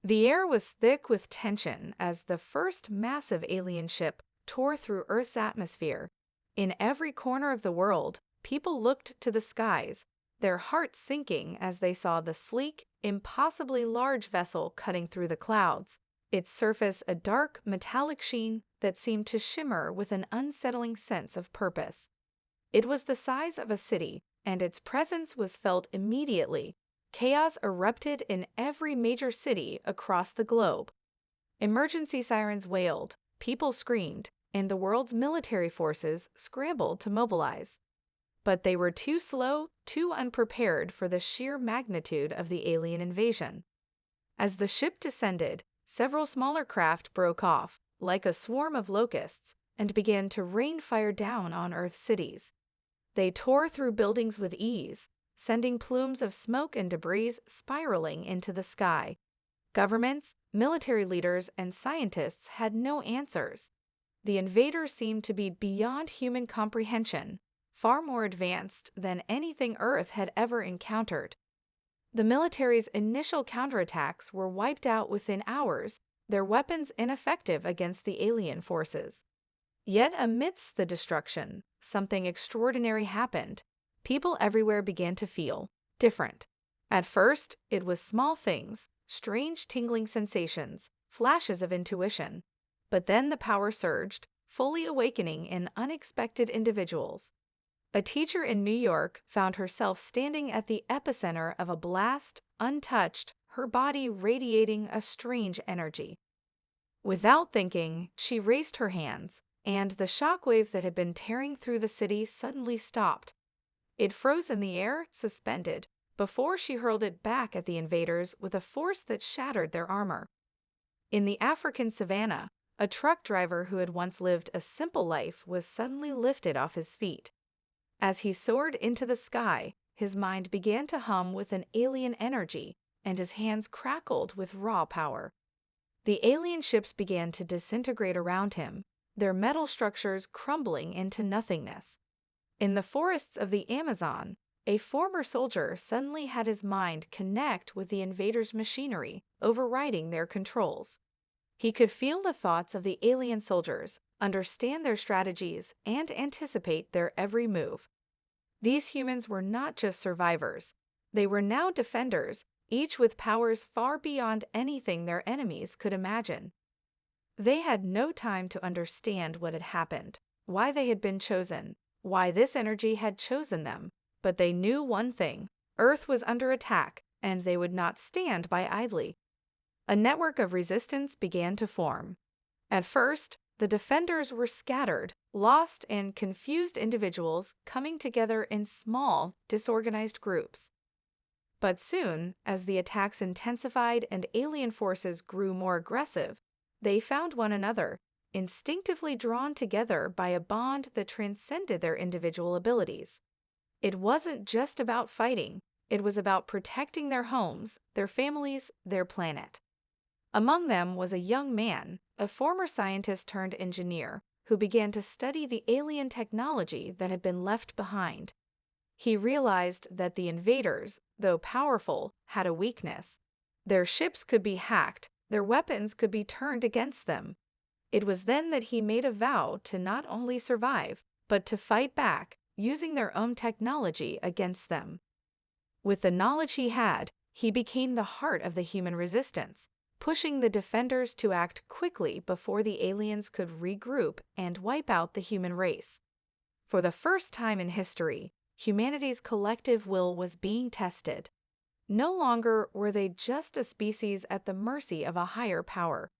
The air was thick with tension as the first massive alien ship tore through Earth's atmosphere. In every corner of the world, people looked to the skies, their hearts sinking as they saw the sleek, impossibly large vessel cutting through the clouds, its surface a dark, metallic sheen that seemed to shimmer with an unsettling sense of purpose. It was the size of a city, and its presence was felt immediately. Chaos erupted in every major city across the globe. Emergency sirens wailed, people screamed, and the world's military forces scrambled to mobilize. But they were too slow, too unprepared for the sheer magnitude of the alien invasion. As the ship descended, several smaller craft broke off, like a swarm of locusts, and began to rain fire down on Earth's cities. They tore through buildings with ease, sending plumes of smoke and debris spiraling into the sky. Governments, military leaders, and scientists had no answers. The invaders seemed to be beyond human comprehension, far more advanced than anything Earth had ever encountered. The military's initial counterattacks were wiped out within hours, their weapons ineffective against the alien forces. Yet amidst the destruction, something extraordinary happened. People everywhere began to feel different. At first, it was small things, strange tingling sensations, flashes of intuition. But then the power surged, fully awakening in unexpected individuals. A teacher in New York found herself standing at the epicenter of a blast, untouched, her body radiating a strange energy. Without thinking, she raised her hands, and the shockwave that had been tearing through the city suddenly stopped. It froze in the air, suspended, before she hurled it back at the invaders with a force that shattered their armor. In the African savannah, a truck driver who had once lived a simple life was suddenly lifted off his feet. As he soared into the sky, his mind began to hum with an alien energy, and his hands crackled with raw power. The alien ships began to disintegrate around him, their metal structures crumbling into nothingness. In the forests of the Amazon, a former soldier suddenly had his mind connect with the invaders' machinery, overriding their controls. He could feel the thoughts of the alien soldiers, understand their strategies, and anticipate their every move. These humans were not just survivors. They were now defenders, each with powers far beyond anything their enemies could imagine. They had no time to understand what had happened, why they had been chosen, why this energy had chosen them, but they knew one thing: Earth was under attack, and they would not stand by idly. A network of resistance began to form. At first, the defenders were scattered, lost, and confused individuals coming together in small, disorganized groups. But soon, as the attacks intensified and alien forces grew more aggressive, they found one another, instinctively drawn together by a bond that transcended their individual abilities. It wasn't just about fighting, it was about protecting their homes, their families, their planet. Among them was a young man, a former scientist turned engineer, who began to study the alien technology that had been left behind. He realized that the invaders, though powerful, had a weakness. Their ships could be hacked, their weapons could be turned against them. It was then that he made a vow to not only survive, but to fight back, using their own technology against them. With the knowledge he had, he became the heart of the human resistance, pushing the defenders to act quickly before the aliens could regroup and wipe out the human race. For the first time in history, humanity's collective will was being tested. No longer were they just a species at the mercy of a higher power.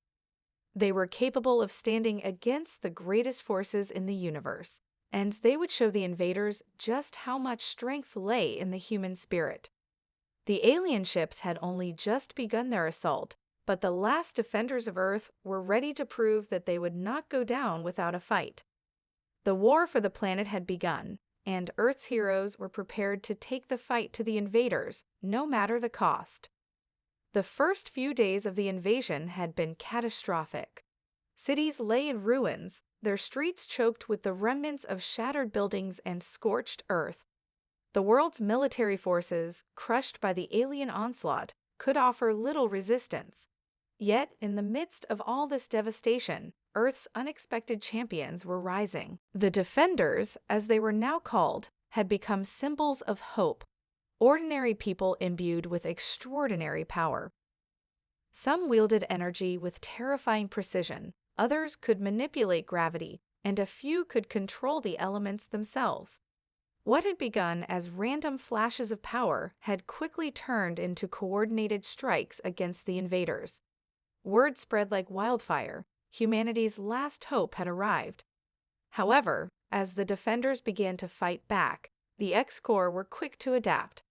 They were capable of standing against the greatest forces in the universe, and they would show the invaders just how much strength lay in the human spirit. The alien ships had only just begun their assault, but the last defenders of Earth were ready to prove that they would not go down without a fight. The war for the planet had begun, and Earth's heroes were prepared to take the fight to the invaders, no matter the cost. The first few days of the invasion had been catastrophic. Cities lay in ruins, their streets choked with the remnants of shattered buildings and scorched earth. The world's military forces, crushed by the alien onslaught, could offer little resistance. Yet, in the midst of all this devastation, Earth's unexpected champions were rising. The Defenders, as they were now called, had become symbols of hope, ordinary people imbued with extraordinary power. Some wielded energy with terrifying precision, others could manipulate gravity, and a few could control the elements themselves. What had begun as random flashes of power had quickly turned into coordinated strikes against the invaders. Word spread like wildfire. Humanity's last hope had arrived. However, as the Defenders began to fight back, the X-Corps were quick to adapt.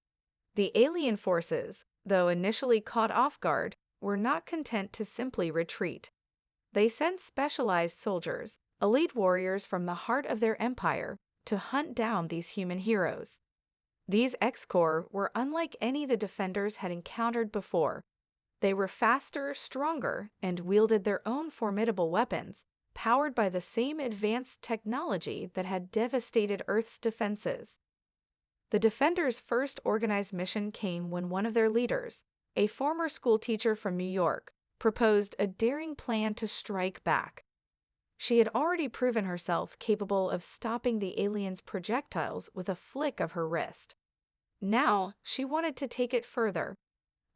The alien forces, though initially caught off guard, were not content to simply retreat. They sent specialized soldiers, elite warriors from the heart of their empire, to hunt down these human heroes. These X-Corps were unlike any the Defenders had encountered before. They were faster, stronger, and wielded their own formidable weapons, powered by the same advanced technology that had devastated Earth's defenses. The Defenders' first organized mission came when one of their leaders, a former schoolteacher from New York, proposed a daring plan to strike back. She had already proven herself capable of stopping the aliens' projectiles with a flick of her wrist. Now, she wanted to take it further.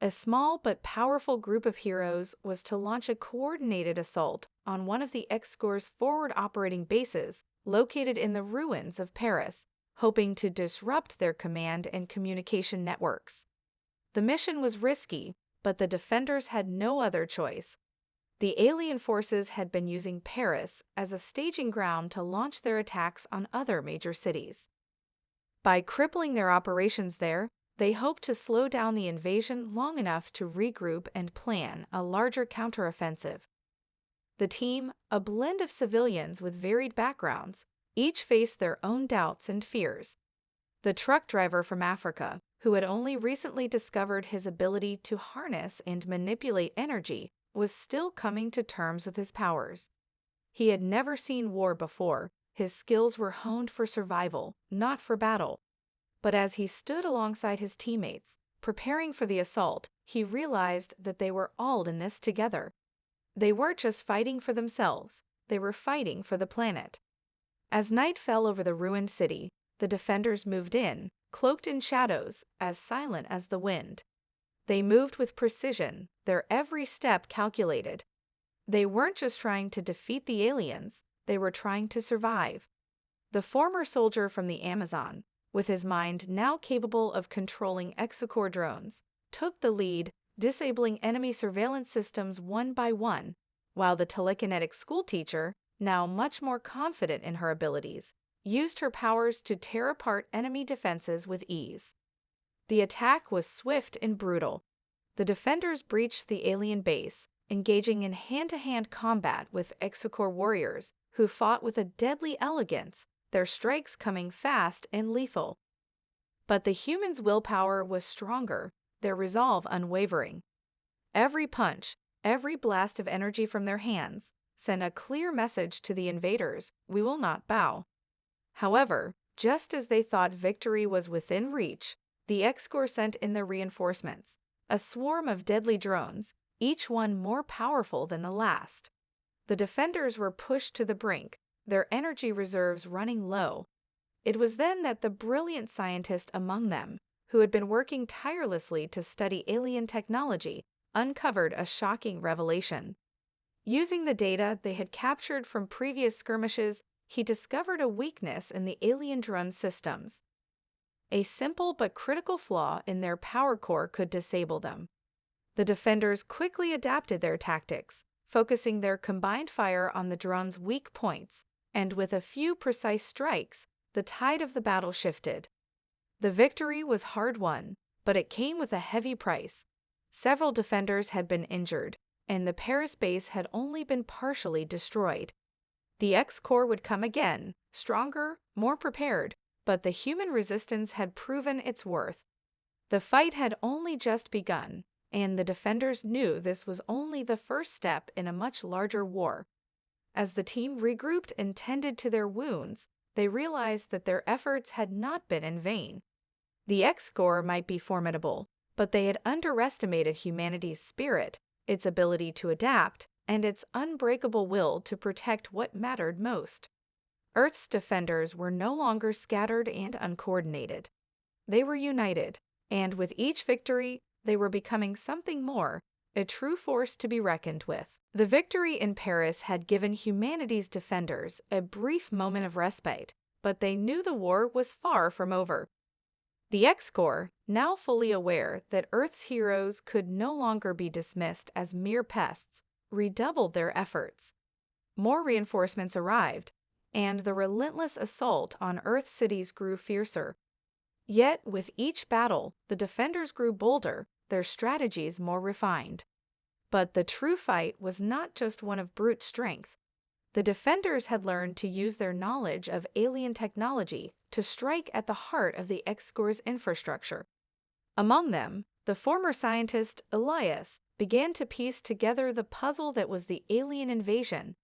A small but powerful group of heroes was to launch a coordinated assault on one of the X-Corps' forward operating bases located in the ruins of Paris, hoping to disrupt their command and communication networks. The mission was risky, but the Defenders had no other choice. The alien forces had been using Paris as a staging ground to launch their attacks on other major cities. By crippling their operations there, they hoped to slow down the invasion long enough to regroup and plan a larger counteroffensive. The team, a blend of civilians with varied backgrounds, each faced their own doubts and fears. The truck driver from Africa, who had only recently discovered his ability to harness and manipulate energy, was still coming to terms with his powers. He had never seen war before. His skills were honed for survival, not for battle. But as he stood alongside his teammates, preparing for the assault, he realized that they were all in this together. They weren't just fighting for themselves, they were fighting for the planet. As night fell over the ruined city, the Defenders moved in, cloaked in shadows, as silent as the wind. They moved with precision, their every step calculated. They weren't just trying to defeat the aliens, they were trying to survive. The former soldier from the Amazon, with his mind now capable of controlling X-Corps drones, took the lead, disabling enemy surveillance systems one by one, while the telekinetic schoolteacher, now much more confident in her abilities, used her powers to tear apart enemy defenses with ease. The attack was swift and brutal. The Defenders breached the alien base, engaging in hand-to-hand combat with X-Corps warriors who fought with a deadly elegance, their strikes coming fast and lethal. But the humans' willpower was stronger, their resolve unwavering. Every punch, every blast of energy from their hands, sent a clear message to the invaders: we will not bow. However, just as they thought victory was within reach, the X-Corps sent in their reinforcements, a swarm of deadly drones, each one more powerful than the last. The Defenders were pushed to the brink, their energy reserves running low. It was then that the brilliant scientist among them, who had been working tirelessly to study alien technology, uncovered a shocking revelation. Using the data they had captured from previous skirmishes, he discovered a weakness in the alien drone systems. A simple but critical flaw in their power core could disable them. The Defenders quickly adapted their tactics, focusing their combined fire on the drone's weak points, and with a few precise strikes, the tide of the battle shifted. The victory was hard-won, but it came with a heavy price. Several Defenders had been injured, and the Paris base had only been partially destroyed. The X-Corps would come again, stronger, more prepared, but the human resistance had proven its worth. The fight had only just begun, and the Defenders knew this was only the first step in a much larger war. As the team regrouped and tended to their wounds, they realized that their efforts had not been in vain. The X-Corps might be formidable, but they had underestimated humanity's spirit, its ability to adapt, and its unbreakable will to protect what mattered most. Earth's defenders were no longer scattered and uncoordinated. They were united, and with each victory, they were becoming something more, a true force to be reckoned with. The victory in Paris had given humanity's defenders a brief moment of respite, but they knew the war was far from over. The X-Corps, now fully aware that Earth's heroes could no longer be dismissed as mere pests, redoubled their efforts. More reinforcements arrived, and the relentless assault on Earth cities grew fiercer. Yet, with each battle, the defenders grew bolder, their strategies more refined. But the true fight was not just one of brute strength. The defenders had learned to use their knowledge of alien technology to strike at the heart of the X-Corps' infrastructure. Among them, the former scientist Elias began to piece together the puzzle that was the alien invasion.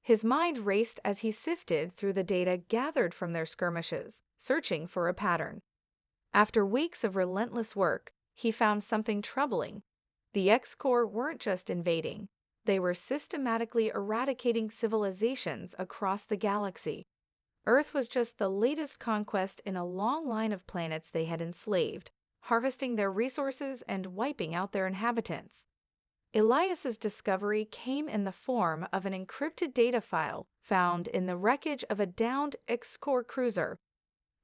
His mind raced as he sifted through the data gathered from their skirmishes, searching for a pattern. After weeks of relentless work, he found something troubling. The X-Corps weren't just invading. They were systematically eradicating civilizations across the galaxy. Earth was just the latest conquest in a long line of planets they had enslaved, harvesting their resources and wiping out their inhabitants. Elias's discovery came in the form of an encrypted data file found in the wreckage of a downed X-Corps cruiser.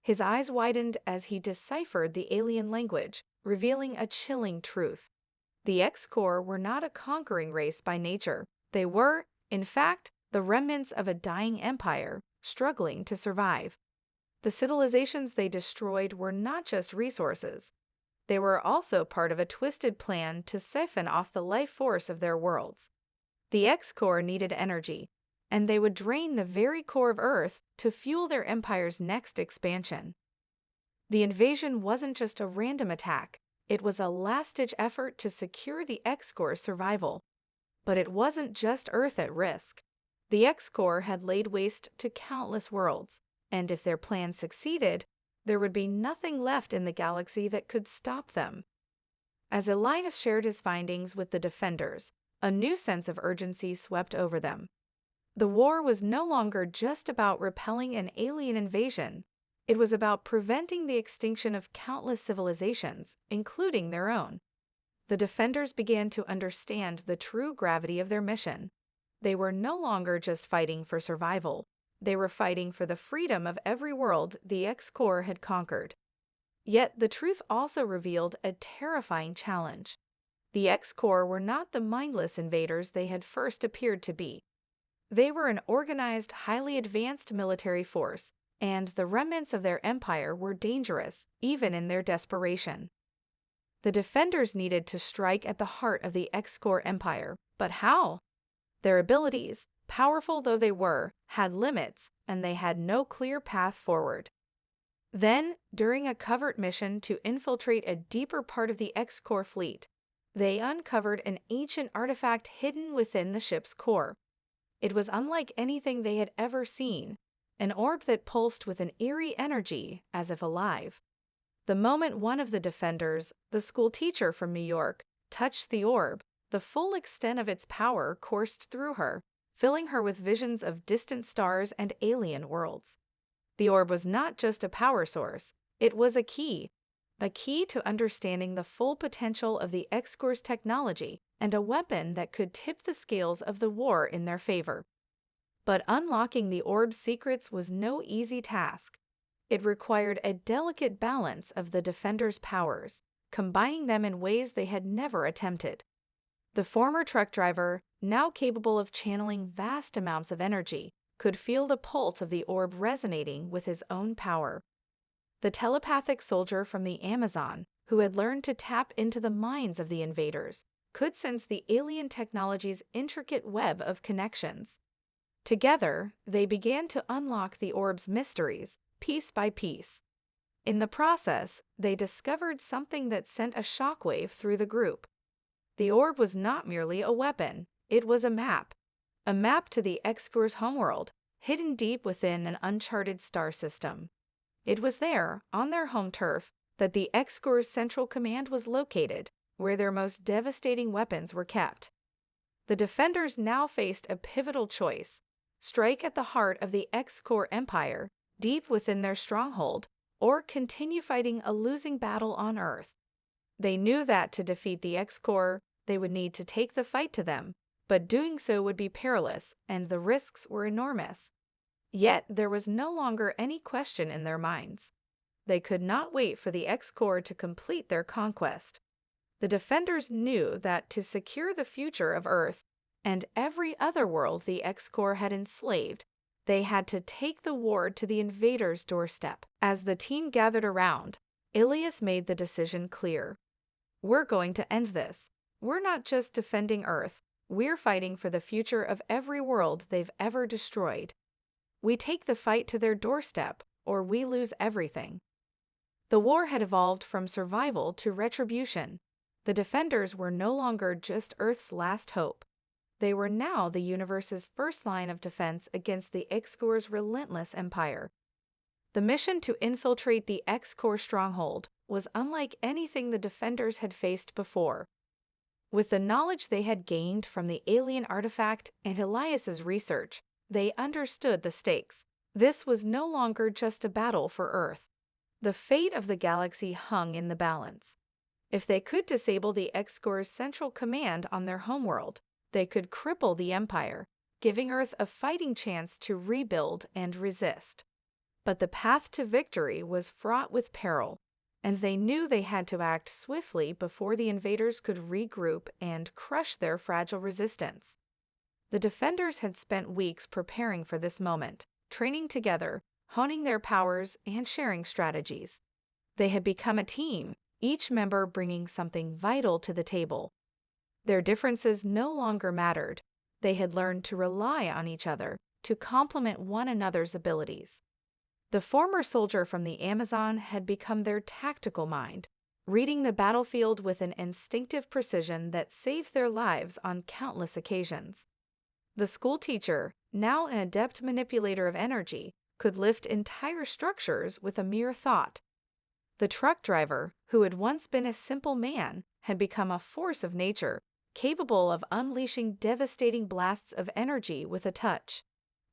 His eyes widened as he deciphered the alien language, revealing a chilling truth. The X-Corps were not a conquering race by nature. They were, in fact, the remnants of a dying empire, struggling to survive. The civilizations they destroyed were not just resources. They were also part of a twisted plan to siphon off the life force of their worlds. The X-Corps needed energy, and they would drain the very core of Earth to fuel their empire's next expansion. The invasion wasn't just a random attack. It was a last-ditch effort to secure the X-Corps' survival. But it wasn't just Earth at risk. The X-Corps had laid waste to countless worlds, and if their plan succeeded, there would be nothing left in the galaxy that could stop them. As Elias shared his findings with the defenders, a new sense of urgency swept over them. The war was no longer just about repelling an alien invasion. It was about preventing the extinction of countless civilizations, including their own. The defenders began to understand the true gravity of their mission. They were no longer just fighting for survival. They were fighting for the freedom of every world the X-Corps had conquered. Yet the truth also revealed a terrifying challenge. The X-Corps were not the mindless invaders they had first appeared to be. They were an organized, highly advanced military force, and the remnants of their empire were dangerous, even in their desperation. The defenders needed to strike at the heart of the X-Corps empire, but how? Their abilities, powerful though they were, had limits, and they had no clear path forward. Then, during a covert mission to infiltrate a deeper part of the X-Corps fleet, they uncovered an ancient artifact hidden within the ship's core. It was unlike anything they had ever seen, an orb that pulsed with an eerie energy as if alive. The moment one of the defenders, the school teacher from New York, touched the orb, the full extent of its power coursed through her, filling her with visions of distant stars and alien worlds. The orb was not just a power source, it was a key to understanding the full potential of the X-Corps' technology and a weapon that could tip the scales of the war in their favor. But unlocking the orb's secrets was no easy task. It required a delicate balance of the defenders' powers, combining them in ways they had never attempted. The former truck driver, now capable of channeling vast amounts of energy, could feel the pulse of the orb resonating with his own power. The telepathic soldier from the Amazon, who had learned to tap into the minds of the invaders, could sense the alien technology's intricate web of connections. Together, they began to unlock the orb's mysteries, piece by piece. In the process, they discovered something that sent a shockwave through the group. The orb was not merely a weapon, it was a map to the X-Corps' homeworld, hidden deep within an uncharted star system. It was there, on their home turf, that the X-Corps' central command was located, where their most devastating weapons were kept. The defenders now faced a pivotal choice: strike at the heart of the X-Core Empire, deep within their stronghold, or continue fighting a losing battle on Earth. They knew that to defeat the X-Core, they would need to take the fight to them, but doing so would be perilous and the risks were enormous. Yet there was no longer any question in their minds. They could not wait for the X-Core to complete their conquest. The defenders knew that to secure the future of Earth and every other world the X-Core had enslaved, they had to take the war to the invaders' doorstep. As the team gathered around, Ilias made the decision clear. We're going to end this. We're not just defending Earth, we're fighting for the future of every world they've ever destroyed. We take the fight to their doorstep, or we lose everything. The war had evolved from survival to retribution. The defenders were no longer just Earth's last hope. They were now the universe's first line of defense against the X-Core's relentless empire. The mission to infiltrate the X-Core stronghold was unlike anything the defenders had faced before. With the knowledge they had gained from the alien artifact and Elias's research, they understood the stakes. This was no longer just a battle for Earth. The fate of the galaxy hung in the balance. If they could disable the X-Core's central command on their homeworld, they could cripple the Empire, giving Earth a fighting chance to rebuild and resist. But the path to victory was fraught with peril, and they knew they had to act swiftly before the invaders could regroup and crush their fragile resistance. The defenders had spent weeks preparing for this moment, training together, honing their powers, and sharing strategies. They had become a team, each member bringing something vital to the table. Their differences no longer mattered. They had learned to rely on each other, to complement one another's abilities. The former soldier from the Amazon had become their tactical mind, reading the battlefield with an instinctive precision that saved their lives on countless occasions. The school teacher, now an adept manipulator of energy, could lift entire structures with a mere thought. The truck driver, who had once been a simple man, had become a force of nature, capable of unleashing devastating blasts of energy with a touch.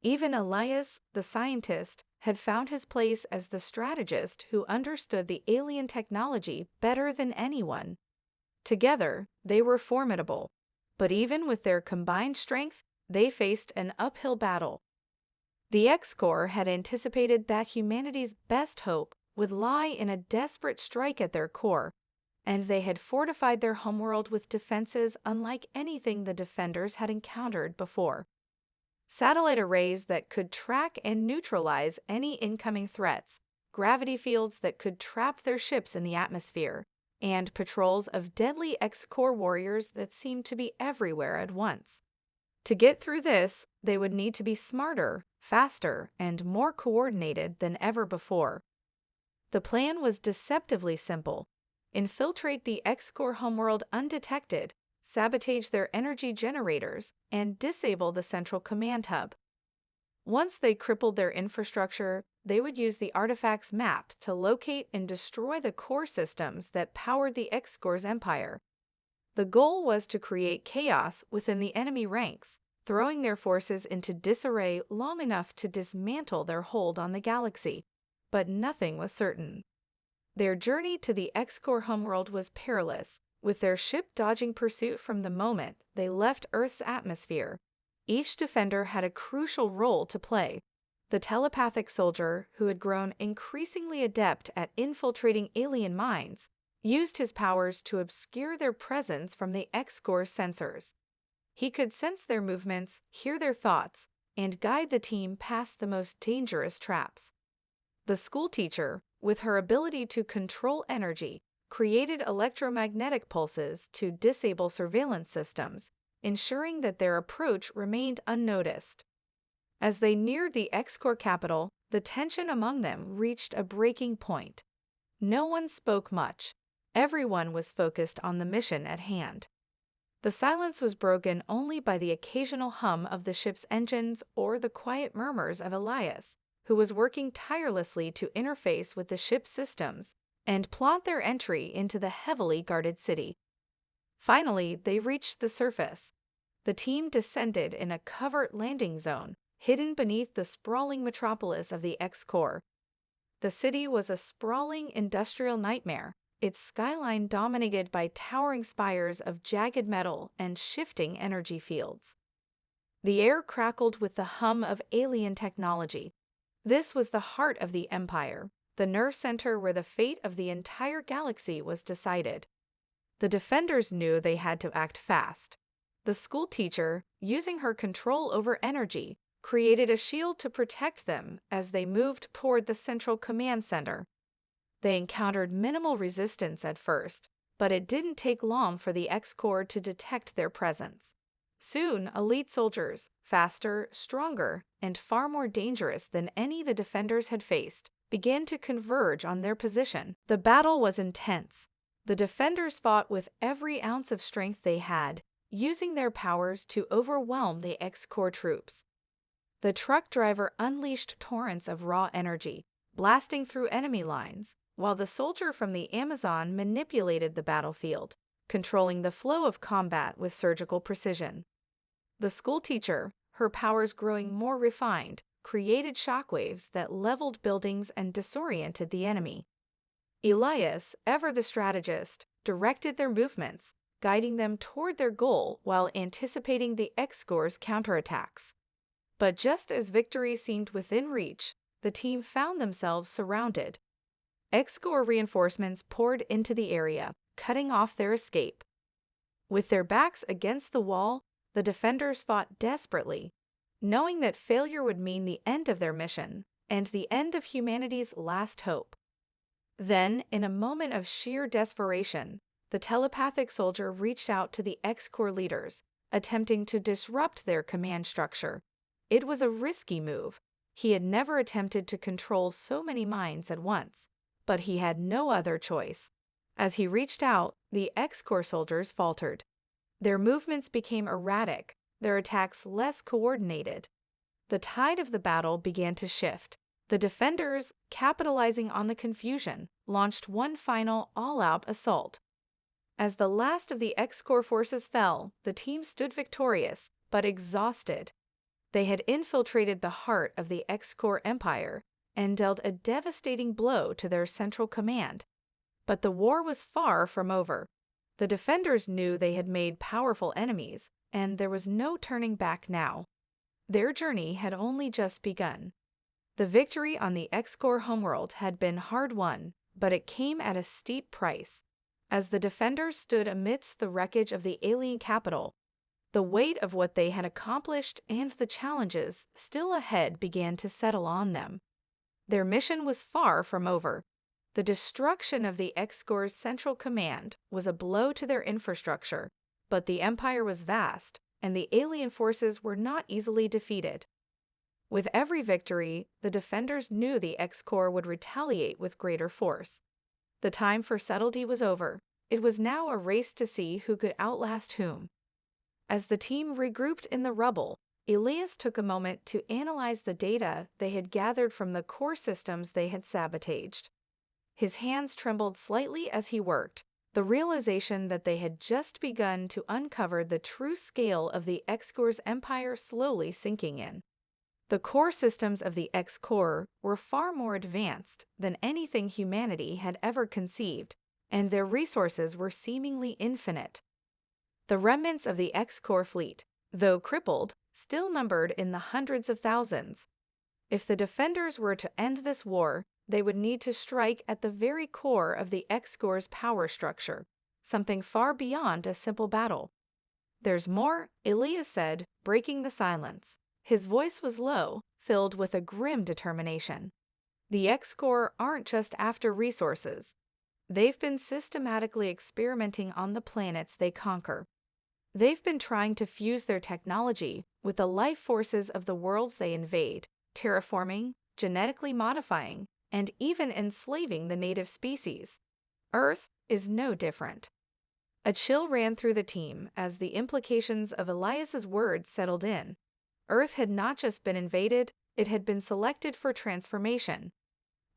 Even Elias, the scientist, had found his place as the strategist who understood the alien technology better than anyone. Together, they were formidable, but even with their combined strength, they faced an uphill battle. The X-Core had anticipated that humanity's best hope would lie in a desperate strike at their core, and they had fortified their homeworld with defenses unlike anything the defenders had encountered before. Satellite arrays that could track and neutralize any incoming threats, gravity fields that could trap their ships in the atmosphere, and patrols of deadly X-Core warriors that seemed to be everywhere at once. To get through this, they would need to be smarter, faster, and more coordinated than ever before. The plan was deceptively simple: infiltrate the X-Core homeworld undetected, sabotage their energy generators, and disable the central command hub. Once they crippled their infrastructure, they would use the artifact's map to locate and destroy the core systems that powered the X-Core's empire. The goal was to create chaos within the enemy ranks, throwing their forces into disarray long enough to dismantle their hold on the galaxy. But nothing was certain. Their journey to the X-Core homeworld was perilous, with their ship dodging pursuit from the moment they left Earth's atmosphere. Each defender had a crucial role to play. The telepathic soldier, who had grown increasingly adept at infiltrating alien minds, used his powers to obscure their presence from the X-Core's sensors. He could sense their movements, hear their thoughts, and guide the team past the most dangerous traps. The school teacher, with her ability to control energy, created electromagnetic pulses to disable surveillance systems, ensuring that their approach remained unnoticed. As they neared the X-Core capital, the tension among them reached a breaking point. No one spoke much. Everyone was focused on the mission at hand. The silence was broken only by the occasional hum of the ship's engines or the quiet murmurs of Elias, who was working tirelessly to interface with the ship's systems and plot their entry into the heavily guarded city. Finally, they reached the surface. The team descended in a covert landing zone, hidden beneath the sprawling metropolis of the X-Core. The city was a sprawling industrial nightmare, its skyline dominated by towering spires of jagged metal and shifting energy fields. The air crackled with the hum of alien technology. This was the heart of the Empire, the nerve center where the fate of the entire galaxy was decided. The defenders knew they had to act fast. The school teacher, using her control over energy, created a shield to protect them as they moved toward the central command center. They encountered minimal resistance at first, but it didn't take long for the X-Core to detect their presence. Soon, elite soldiers, faster, stronger, and far more dangerous than any the defenders had faced, began to converge on their position. The battle was intense. The defenders fought with every ounce of strength they had, using their powers to overwhelm the X-Core troops. The truck driver unleashed torrents of raw energy, blasting through enemy lines, while the soldier from the Amazon manipulated the battlefield, controlling the flow of combat with surgical precision. The schoolteacher, her powers growing more refined, created shockwaves that leveled buildings and disoriented the enemy. Elias, ever the strategist, directed their movements, guiding them toward their goal while anticipating the X-Core's counterattacks. But just as victory seemed within reach, the team found themselves surrounded. X-Core reinforcements poured into the area, cutting off their escape. With their backs against the wall, the defenders fought desperately, knowing that failure would mean the end of their mission and the end of humanity's last hope. Then, in a moment of sheer desperation, the telepathic soldier reached out to the X-Core leaders, attempting to disrupt their command structure. It was a risky move. He had never attempted to control so many minds at once, but he had no other choice. As he reached out, the X-Core soldiers faltered. Their movements became erratic, their attacks less coordinated. The tide of the battle began to shift. The defenders, capitalizing on the confusion, launched one final all-out assault. As the last of the X-Core forces fell, the team stood victorious, but exhausted. They had infiltrated the heart of the X-Core Empire and dealt a devastating blow to their central command. But the war was far from over. The defenders knew they had made powerful enemies, and there was no turning back now. Their journey had only just begun. The victory on the X-Core homeworld had been hard-won, but it came at a steep price. As the defenders stood amidst the wreckage of the alien capital, the weight of what they had accomplished and the challenges still ahead began to settle on them. Their mission was far from over. The destruction of the X-Core's central command was a blow to their infrastructure, but the Empire was vast, and the alien forces were not easily defeated. With every victory, the defenders knew the X-Core would retaliate with greater force. The time for subtlety was over. It was now a race to see who could outlast whom. As the team regrouped in the rubble, Elias took a moment to analyze the data they had gathered from the core systems they had sabotaged. His hands trembled slightly as he worked, the realization that they had just begun to uncover the true scale of the X-Core's empire slowly sinking in. The core systems of the X-Core were far more advanced than anything humanity had ever conceived, and their resources were seemingly infinite. The remnants of the X-Core fleet, though crippled, still numbered in the hundreds of thousands. If the defenders were to end this war, they would need to strike at the very core of the X-Core's power structure, something far beyond a simple battle. "There's more," Elias said, breaking the silence. His voice was low, filled with a grim determination. "The X-Core aren't just after resources. They've been systematically experimenting on the planets they conquer. They've been trying to fuse their technology with the life forces of the worlds they invade, terraforming, genetically modifying, and even enslaving the native species. Earth is no different." A chill ran through the team as the implications of Elias's words settled in. Earth had not just been invaded, it had been selected for transformation.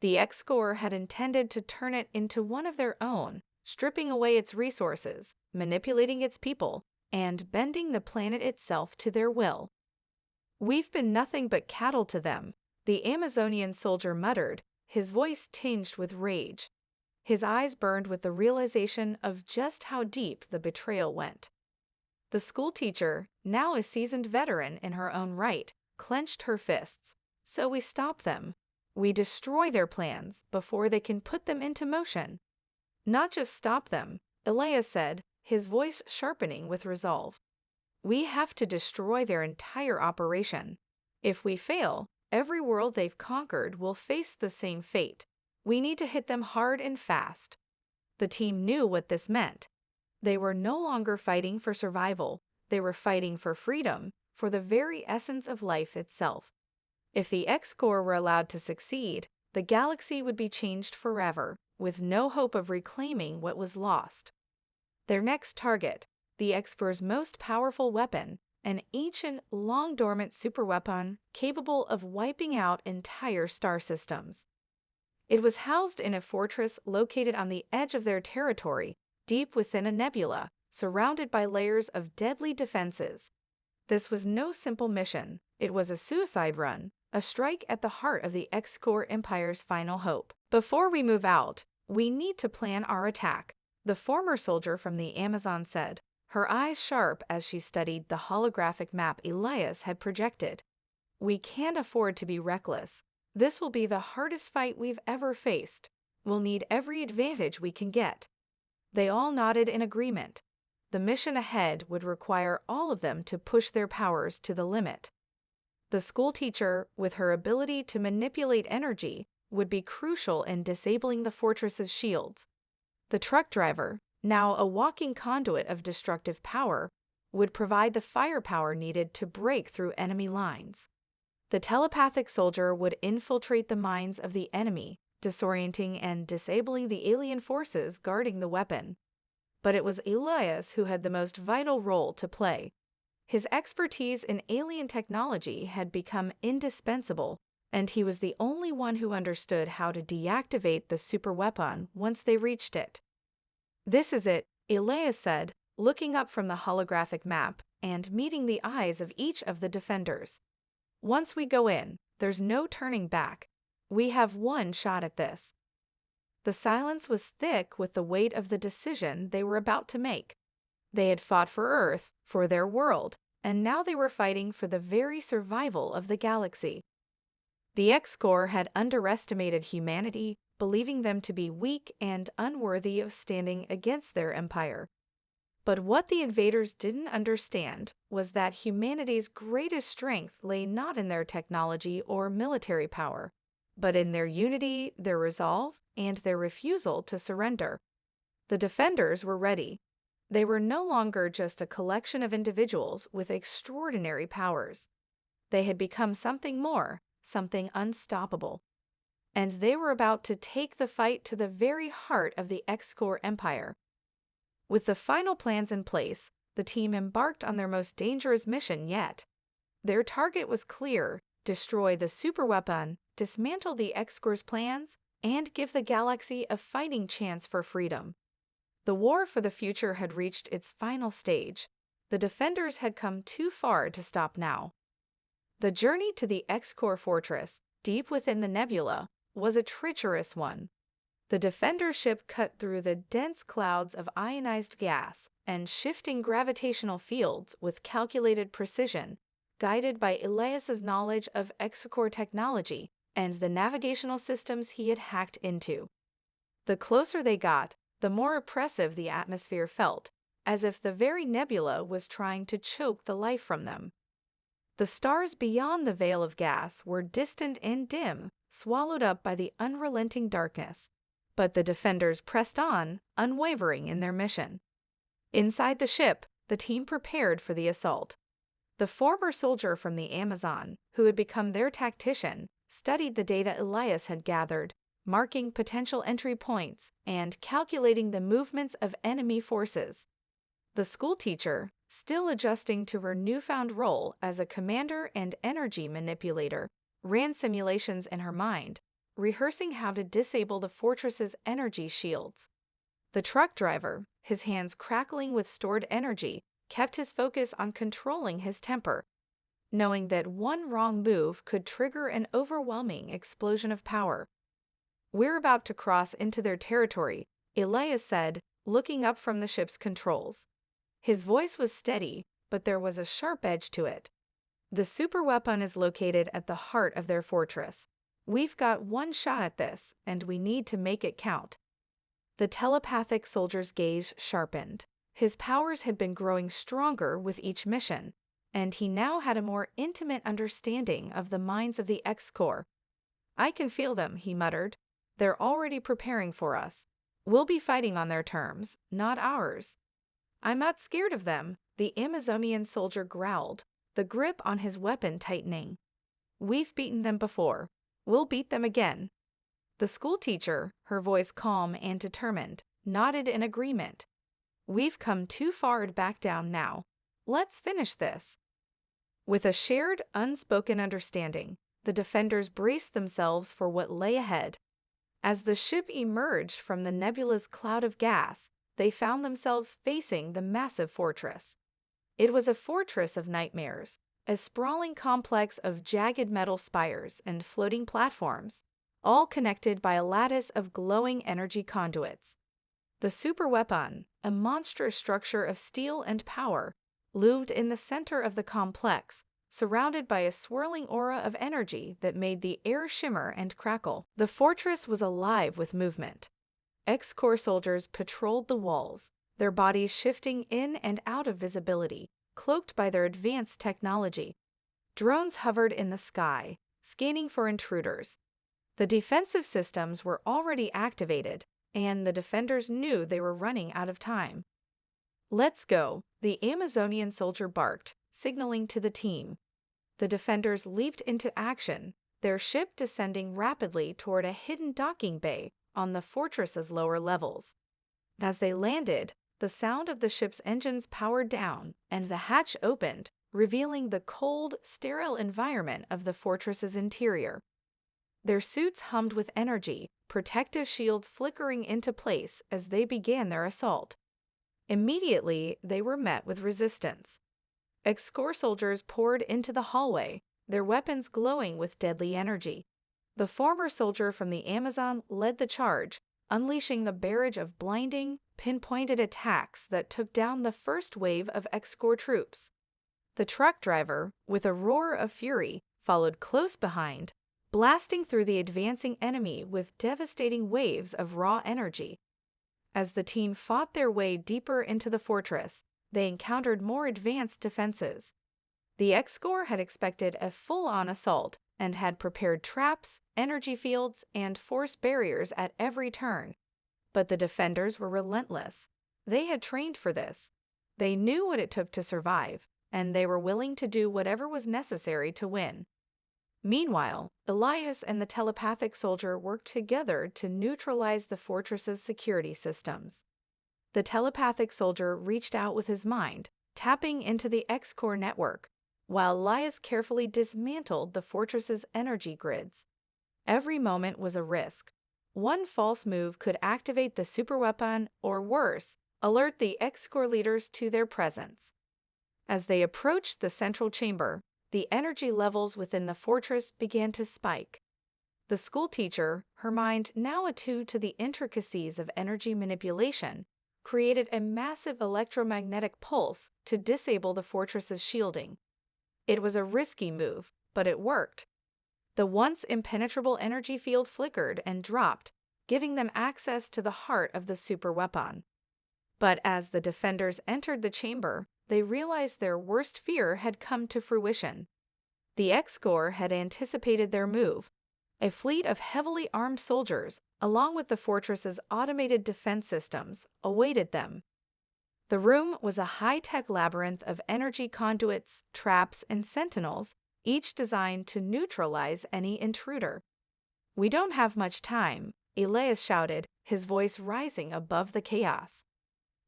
The X-Core had intended to turn it into one of their own, stripping away its resources, manipulating its people, and bending the planet itself to their will. "We've been nothing but cattle to them," the Amazonian soldier muttered, his voice tinged with rage. His eyes burned with the realization of just how deep the betrayal went. The schoolteacher, now a seasoned veteran in her own right, clenched her fists. "So we stop them. We destroy their plans before they can put them into motion." "Not just stop them," Elias said, his voice sharpening with resolve. "We have to destroy their entire operation. If we fail, every world they've conquered will face the same fate. We need to hit them hard and fast." The team knew what this meant. They were no longer fighting for survival. They were fighting for freedom, for the very essence of life itself. If the X-Corps were allowed to succeed, the galaxy would be changed forever, with no hope of reclaiming what was lost. Their next target, the X-Corps' most powerful weapon, an ancient, long-dormant superweapon capable of wiping out entire star systems. It was housed in a fortress located on the edge of their territory, deep within a nebula, surrounded by layers of deadly defenses. This was no simple mission. It was a suicide run, a strike at the heart of the X-Corps Empire's final hope. "Before we move out, we need to plan our attack," the former soldier from the Amazon said, her eyes sharp as she studied the holographic map Elias had projected. "We can't afford to be reckless. This will be the hardest fight we've ever faced. We'll need every advantage we can get." They all nodded in agreement. The mission ahead would require all of them to push their powers to the limit. The schoolteacher, with her ability to manipulate energy, would be crucial in disabling the fortress's shields. The truck driver, now a walking conduit of destructive power, would provide the firepower needed to break through enemy lines. The telepathic soldier would infiltrate the minds of the enemy, disorienting and disabling the alien forces guarding the weapon. But it was Elias who had the most vital role to play. His expertise in alien technology had become indispensable, and he was the only one who understood how to deactivate the superweapon once they reached it. "This is it," Elias said, looking up from the holographic map and meeting the eyes of each of the defenders. "Once we go in, there's no turning back. We have one shot at this." The silence was thick with the weight of the decision they were about to make. They had fought for Earth, for their world, and now they were fighting for the very survival of the galaxy. The X-Corps had underestimated humanity, believing them to be weak and unworthy of standing against their empire. But what the invaders didn't understand was that humanity's greatest strength lay not in their technology or military power, but in their unity, their resolve, and their refusal to surrender. The defenders were ready. They were no longer just a collection of individuals with extraordinary powers. They had become something more, something unstoppable. And they were about to take the fight to the very heart of the X-Corps Empire. With the final plans in place, the team embarked on their most dangerous mission yet. Their target was clear: destroy the superweapon, dismantle the X-Corps' plans, and give the galaxy a fighting chance for freedom. The war for the future had reached its final stage. The defenders had come too far to stop now. The journey to the X-Corps fortress, deep within the nebula, was a treacherous one. The defender ship cut through the dense clouds of ionized gas and shifting gravitational fields with calculated precision, guided by Elias's knowledge of X-Corps technology and the navigational systems he had hacked into. The closer they got, the more oppressive the atmosphere felt, as if the very nebula was trying to choke the life from them. The stars beyond the veil of gas were distant and dim, swallowed up by the unrelenting darkness. But the defenders pressed on, unwavering in their mission. Inside the ship, the team prepared for the assault. The former soldier from the Amazon, who had become their tactician, studied the data Elias had gathered, marking potential entry points and calculating the movements of enemy forces. The schoolteacher, still adjusting to her newfound role as a commander and energy manipulator, ran simulations in her mind, rehearsing how to disable the fortress's energy shields. The truck driver, his hands crackling with stored energy, kept his focus on controlling his temper, knowing that one wrong move could trigger an overwhelming explosion of power. "We're about to cross into their territory," Elias said, looking up from the ship's controls. His voice was steady, but there was a sharp edge to it. "The superweapon is located at the heart of their fortress. We've got one shot at this, and we need to make it count." The telepathic soldier's gaze sharpened. His powers had been growing stronger with each mission, and he now had a more intimate understanding of the minds of the X-Corps. "I can feel them," he muttered. "They're already preparing for us. We'll be fighting on their terms, not ours." "I'm not scared of them," the Amazonian soldier growled, the grip on his weapon tightening. "We've beaten them before. We'll beat them again." The schoolteacher, her voice calm and determined, nodded in agreement. "We've come too far to back down now. Let's finish this." With a shared, unspoken understanding, the defenders braced themselves for what lay ahead. As the ship emerged from the nebulous cloud of gas, they found themselves facing the massive fortress. It was a fortress of nightmares, a sprawling complex of jagged metal spires and floating platforms, all connected by a lattice of glowing energy conduits. The superweapon, a monstrous structure of steel and power, loomed in the center of the complex, surrounded by a swirling aura of energy that made the air shimmer and crackle. The fortress was alive with movement. X-Corps soldiers patrolled the walls, their bodies shifting in and out of visibility, cloaked by their advanced technology. Drones hovered in the sky, scanning for intruders. The defensive systems were already activated, and the defenders knew they were running out of time. "Let's go," the Amazonian soldier barked, signaling to the team. The defenders leaped into action, their ship descending rapidly toward a hidden docking bay on the fortress's lower levels. As they landed, the sound of the ship's engines powered down, and the hatch opened, revealing the cold, sterile environment of the fortress's interior. Their suits hummed with energy, protective shields flickering into place as they began their assault. Immediately, they were met with resistance. X-Corps soldiers poured into the hallway, their weapons glowing with deadly energy. The former soldier from the Amazon led the charge, unleashing a barrage of blinding, pinpointed attacks that took down the first wave of X-Corps troops. The truck driver, with a roar of fury, followed close behind, blasting through the advancing enemy with devastating waves of raw energy. As the team fought their way deeper into the fortress, they encountered more advanced defenses. The X-Corps had expected a full-on assault and had prepared traps, energy fields, and force barriers at every turn. But the defenders were relentless. They had trained for this. They knew what it took to survive, and they were willing to do whatever was necessary to win. Meanwhile, Elias and the telepathic soldier worked together to neutralize the fortress's security systems. The telepathic soldier reached out with his mind, tapping into the X-Corps network, while Elias carefully dismantled the fortress's energy grids. Every moment was a risk. One false move could activate the superweapon, or worse, alert the X-Corps leaders to their presence. As they approached the central chamber, the energy levels within the fortress began to spike. The schoolteacher, her mind now attuned to the intricacies of energy manipulation, created a massive electromagnetic pulse to disable the fortress's shielding. It was a risky move, but it worked. The once impenetrable energy field flickered and dropped, giving them access to the heart of the superweapon. But as the defenders entered the chamber, they realized their worst fear had come to fruition. The X-Corps had anticipated their move. A fleet of heavily armed soldiers, along with the fortress's automated defense systems, awaited them. The room was a high-tech labyrinth of energy conduits, traps, and sentinels, each designed to neutralize any intruder. "We don't have much time," Elias shouted, his voice rising above the chaos.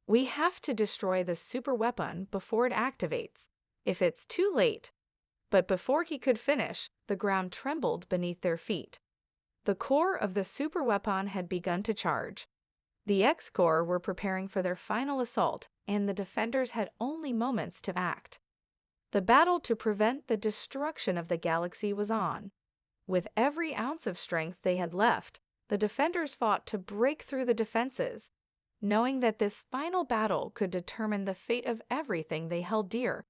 "We have to destroy the superweapon before it activates. If it's too late—" But before he could finish, the ground trembled beneath their feet. The core of the superweapon had begun to charge. The X-Corps were preparing for their final assault, and the defenders had only moments to act. The battle to prevent the destruction of the galaxy was on. With every ounce of strength they had left, the defenders fought to break through the defenses, knowing that this final battle could determine the fate of everything they held dear.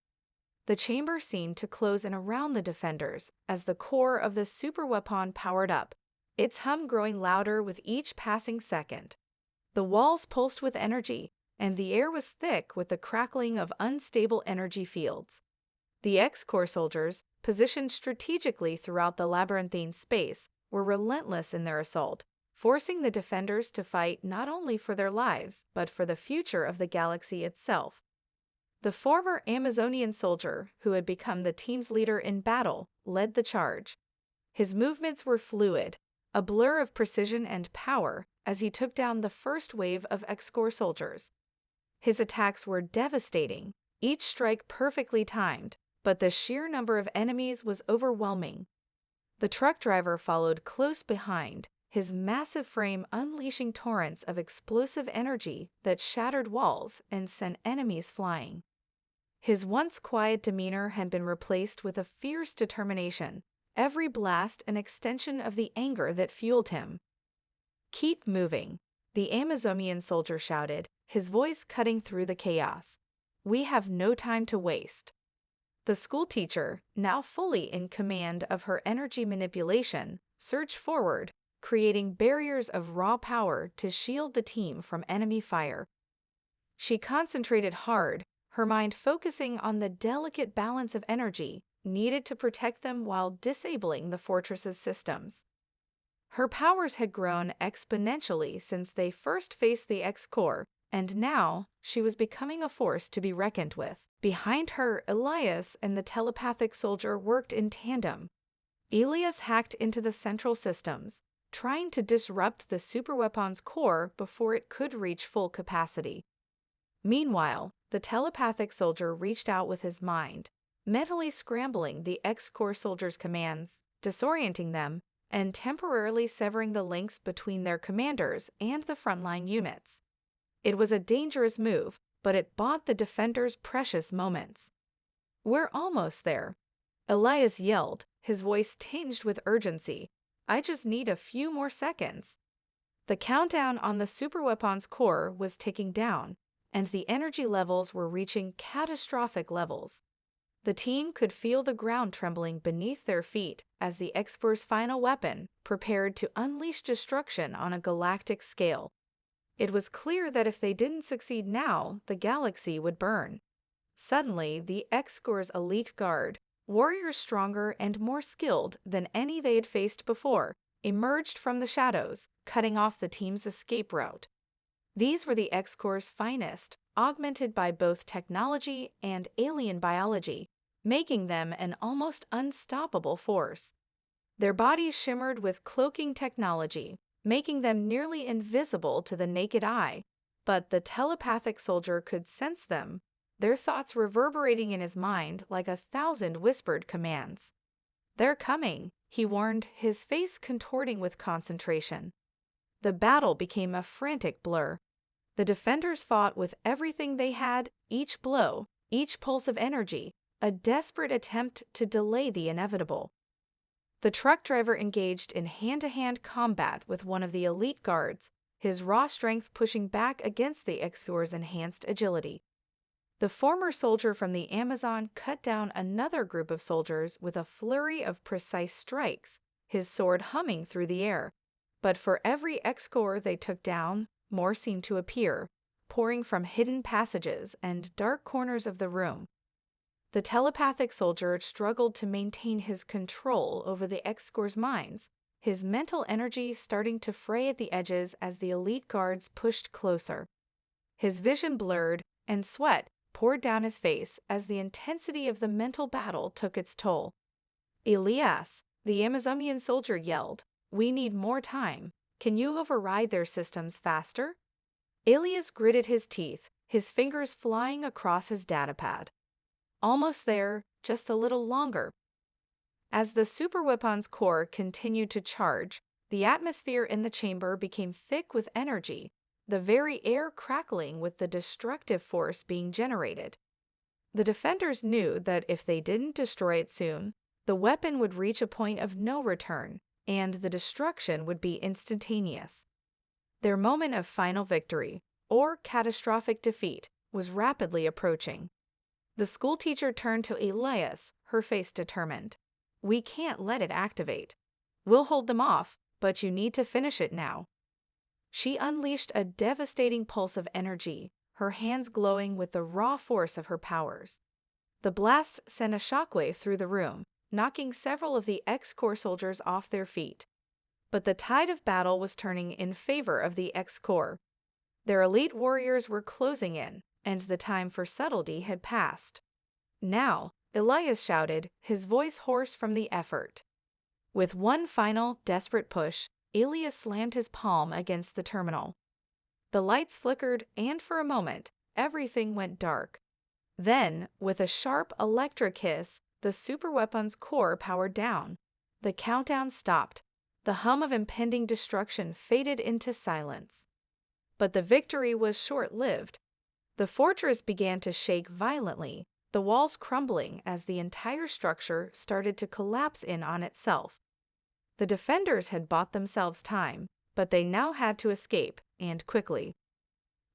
The chamber seemed to close in around the defenders as the core of the superweapon powered up, its hum growing louder with each passing second. The walls pulsed with energy, and the air was thick with the crackling of unstable energy fields. The X-Corps soldiers, positioned strategically throughout the labyrinthine space, were relentless in their assault, forcing the defenders to fight not only for their lives, but for the future of the galaxy itself. The former Amazonian soldier, who had become the team's leader in battle, led the charge. His movements were fluid, a blur of precision and power, as he took down the first wave of X-Corps soldiers. His attacks were devastating, each strike perfectly timed, but the sheer number of enemies was overwhelming. The truck driver followed close behind, his massive frame unleashing torrents of explosive energy that shattered walls and sent enemies flying. His once quiet demeanor had been replaced with a fierce determination, every blast an extension of the anger that fueled him. "Keep moving," the Amazonian soldier shouted, his voice cutting through the chaos. "We have no time to waste." The schoolteacher, now fully in command of her energy manipulation, surged forward, creating barriers of raw power to shield the team from enemy fire. She concentrated hard, her mind focusing on the delicate balance of energy needed to protect them while disabling the fortress's systems. Her powers had grown exponentially since they first faced the X-Corps, and now she was becoming a force to be reckoned with. Behind her, Elias and the telepathic soldier worked in tandem. Elias hacked into the central systems, trying to disrupt the superweapon's core before it could reach full capacity. Meanwhile, the telepathic soldier reached out with his mind, mentally scrambling the X-Corps soldiers' commands, disorienting them, and temporarily severing the links between their commanders and the frontline units. It was a dangerous move, but it bought the defenders precious moments. "We're almost there," Elias yelled, his voice tinged with urgency. "I just need a few more seconds." The countdown on the superweapon's core was ticking down, and the energy levels were reaching catastrophic levels. The team could feel the ground trembling beneath their feet as the X-Corps' final weapon prepared to unleash destruction on a galactic scale. It was clear that if they didn't succeed now, the galaxy would burn. Suddenly, the X-Corps' elite guard, warriors stronger and more skilled than any they had faced before, emerged from the shadows, cutting off the team's escape route. These were the X-Corps' finest, augmented by both technology and alien biology, making them an almost unstoppable force. Their bodies shimmered with cloaking technology, making them nearly invisible to the naked eye, but the telepathic soldier could sense them, their thoughts reverberating in his mind like 1,000 whispered commands. "They're coming," he warned, his face contorting with concentration. The battle became a frantic blur. The defenders fought with everything they had, each blow, each pulse of energy, a desperate attempt to delay the inevitable. The truck driver engaged in hand-to-hand combat with one of the elite guards, his raw strength pushing back against the X-Corps' enhanced agility. The former soldier from the Amazon cut down another group of soldiers with a flurry of precise strikes, his sword humming through the air. But for every X-Corps they took down, more seemed to appear, pouring from hidden passages and dark corners of the room. The telepathic soldier struggled to maintain his control over the X-Corps' minds, his mental energy starting to fray at the edges as the elite guards pushed closer. His vision blurred, and sweat poured down his face as the intensity of the mental battle took its toll. "Elias," the Amazonian soldier yelled, "we need more time. Can you override their systems faster?" Elias gritted his teeth, his fingers flying across his datapad. "Almost there, just a little longer." As the superweapon's core continued to charge, the atmosphere in the chamber became thick with energy, the very air crackling with the destructive force being generated. The defenders knew that if they didn't destroy it soon, the weapon would reach a point of no return, and the destruction would be instantaneous. Their moment of final victory, or catastrophic defeat, was rapidly approaching. The schoolteacher turned to Elias, her face determined. "We can't let it activate. We'll hold them off, but you need to finish it now." She unleashed a devastating pulse of energy, her hands glowing with the raw force of her powers. The blasts sent a shockwave through the room, knocking several of the X-Corps soldiers off their feet. But the tide of battle was turning in favor of the X-Corps. Their elite warriors were closing in, and the time for subtlety had passed. "Now," Elias shouted, his voice hoarse from the effort. With one final, desperate push, Elias slammed his palm against the terminal. The lights flickered, and for a moment, everything went dark. Then, with a sharp electric hiss, the superweapon's core powered down. The countdown stopped. The hum of impending destruction faded into silence. But the victory was short-lived. The fortress began to shake violently, the walls crumbling as the entire structure started to collapse in on itself. The defenders had bought themselves time, but they now had to escape, and quickly.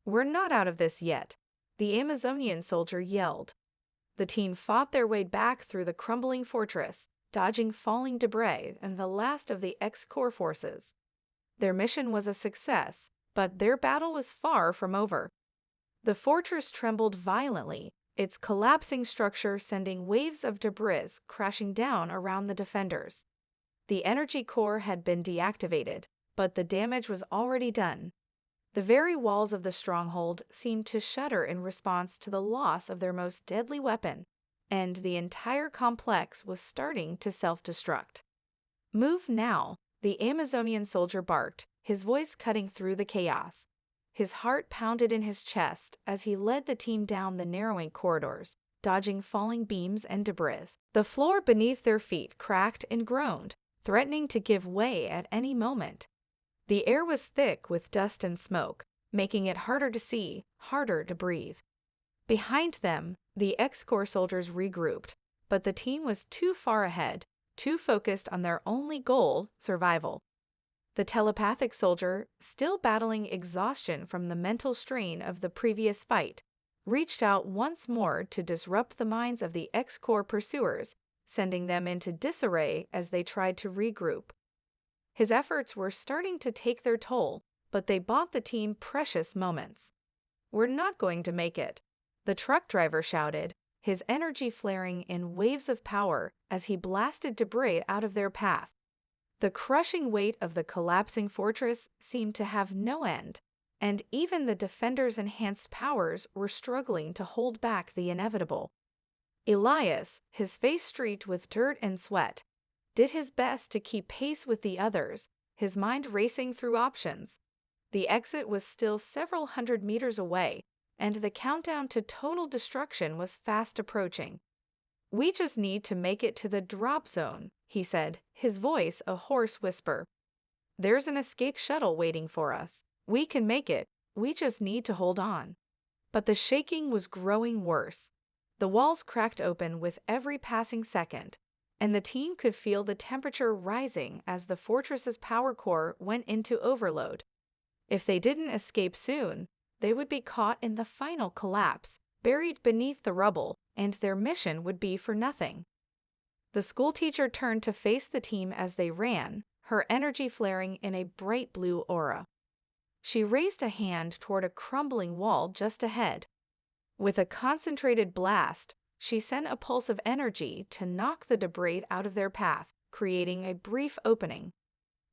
"We're not out of this yet," the Amazonian soldier yelled. The team fought their way back through the crumbling fortress, dodging falling debris and the last of the X-Corps forces. Their mission was a success, but their battle was far from over. The fortress trembled violently, its collapsing structure sending waves of debris crashing down around the defenders. The energy core had been deactivated, but the damage was already done. The very walls of the stronghold seemed to shudder in response to the loss of their most deadly weapon, and the entire complex was starting to self-destruct. "Move now," the Amazonian soldier barked, his voice cutting through the chaos. His heart pounded in his chest as he led the team down the narrowing corridors, dodging falling beams and debris. The floor beneath their feet cracked and groaned, threatening to give way at any moment. The air was thick with dust and smoke, making it harder to see, harder to breathe. Behind them, the X-Corps soldiers regrouped, but the team was too far ahead, too focused on their only goal, survival. The telepathic soldier, still battling exhaustion from the mental strain of the previous fight, reached out once more to disrupt the minds of the X-Corps pursuers, sending them into disarray as they tried to regroup. His efforts were starting to take their toll, but they bought the team precious moments. "We're not going to make it," the truck driver shouted, his energy flaring in waves of power as he blasted debris out of their path. The crushing weight of the collapsing fortress seemed to have no end, and even the defenders' enhanced powers were struggling to hold back the inevitable. Elias, his face streaked with dirt and sweat, did his best to keep pace with the others, his mind racing through options. The exit was still several hundred meters away, and the countdown to total destruction was fast approaching. "We just need to make it to the drop zone," he said, his voice a hoarse whisper. "There's an escape shuttle waiting for us. We can make it. We just need to hold on." But the shaking was growing worse. The walls cracked open with every passing second, and the team could feel the temperature rising as the fortress's power core went into overload. If they didn't escape soon, they would be caught in the final collapse, buried beneath the rubble, and their mission would be for nothing. The schoolteacher turned to face the team as they ran, her energy flaring in a bright blue aura. She raised a hand toward a crumbling wall just ahead. With a concentrated blast, she sent a pulse of energy to knock the debris out of their path, creating a brief opening.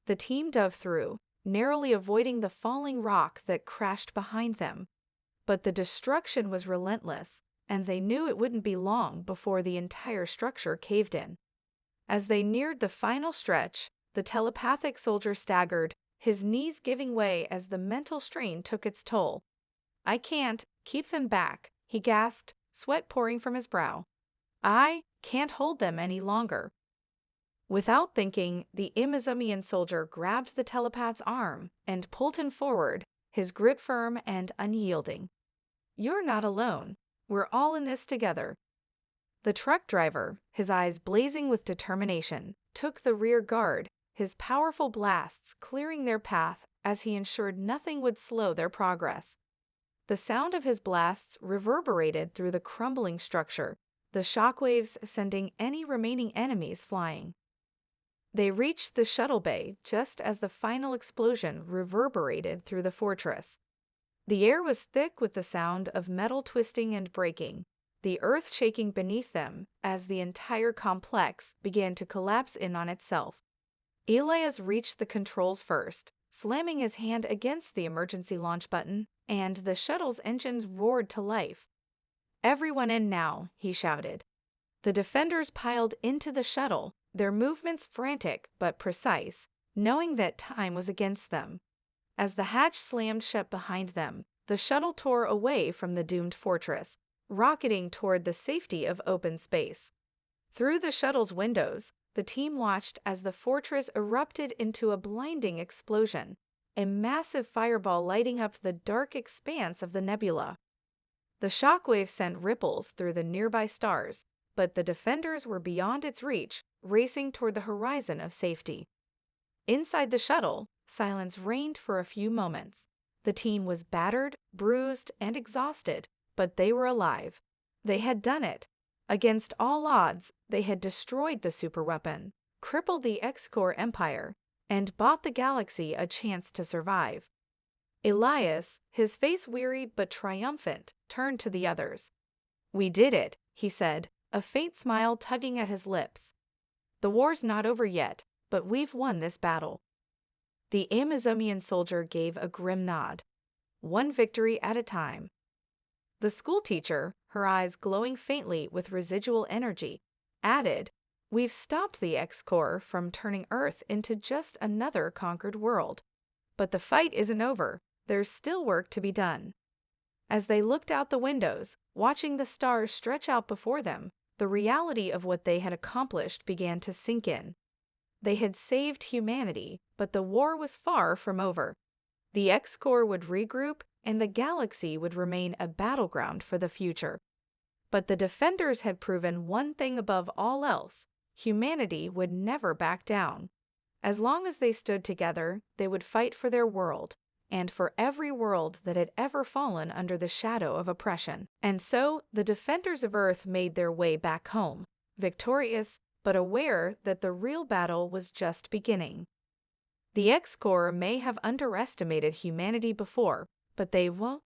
The team dove through, narrowly avoiding the falling rock that crashed behind them. But the destruction was relentless, and they knew it wouldn't be long before the entire structure caved in. As they neared the final stretch, the telepathic soldier staggered, his knees giving way as the mental strain took its toll. "I can't keep them back," he gasped, sweat pouring from his brow. "I can't hold them any longer." Without thinking, the Amazonian soldier grabbed the telepath's arm and pulled him forward, his grit firm and unyielding. "You're not alone. We're all in this together." The truck driver, his eyes blazing with determination, took the rear guard, his powerful blasts clearing their path as he ensured nothing would slow their progress. The sound of his blasts reverberated through the crumbling structure, the shockwaves sending any remaining enemies flying. They reached the shuttle bay just as the final explosion reverberated through the fortress. The air was thick with the sound of metal twisting and breaking, the earth shaking beneath them as the entire complex began to collapse in on itself. Elias reached the controls first, slamming his hand against the emergency launch button, and the shuttle's engines roared to life. "Everyone in now," he shouted. The defenders piled into the shuttle, their movements frantic but precise, knowing that time was against them. As the hatch slammed shut behind them, the shuttle tore away from the doomed fortress, rocketing toward the safety of open space. Through the shuttle's windows, the team watched as the fortress erupted into a blinding explosion, a massive fireball lighting up the dark expanse of the nebula. The shockwave sent ripples through the nearby stars, but the defenders were beyond its reach, racing toward the horizon of safety. Inside the shuttle, silence reigned for a few moments. The team was battered, bruised, and exhausted, but they were alive. They had done it. Against all odds, they had destroyed the superweapon, crippled the X-Corps Empire, and bought the galaxy a chance to survive. Elias, his face weary but triumphant, turned to the others. "We did it," he said, a faint smile tugging at his lips. "The war's not over yet, but we've won this battle." The Amazonian soldier gave a grim nod. "One victory at a time." The schoolteacher, her eyes glowing faintly with residual energy, added, "We've stopped the X-Corps from turning Earth into just another conquered world. But the fight isn't over. There's still work to be done." As they looked out the windows, watching the stars stretch out before them, the reality of what they had accomplished began to sink in. They had saved humanity, but the war was far from over. The X-Corps would regroup, and the galaxy would remain a battleground for the future. But the defenders had proven one thing above all else: humanity would never back down. As long as they stood together, they would fight for their world, and for every world that had ever fallen under the shadow of oppression. And so, the defenders of Earth made their way back home, victorious, but aware that the real battle was just beginning. The X-Corps may have underestimated humanity before, but they won't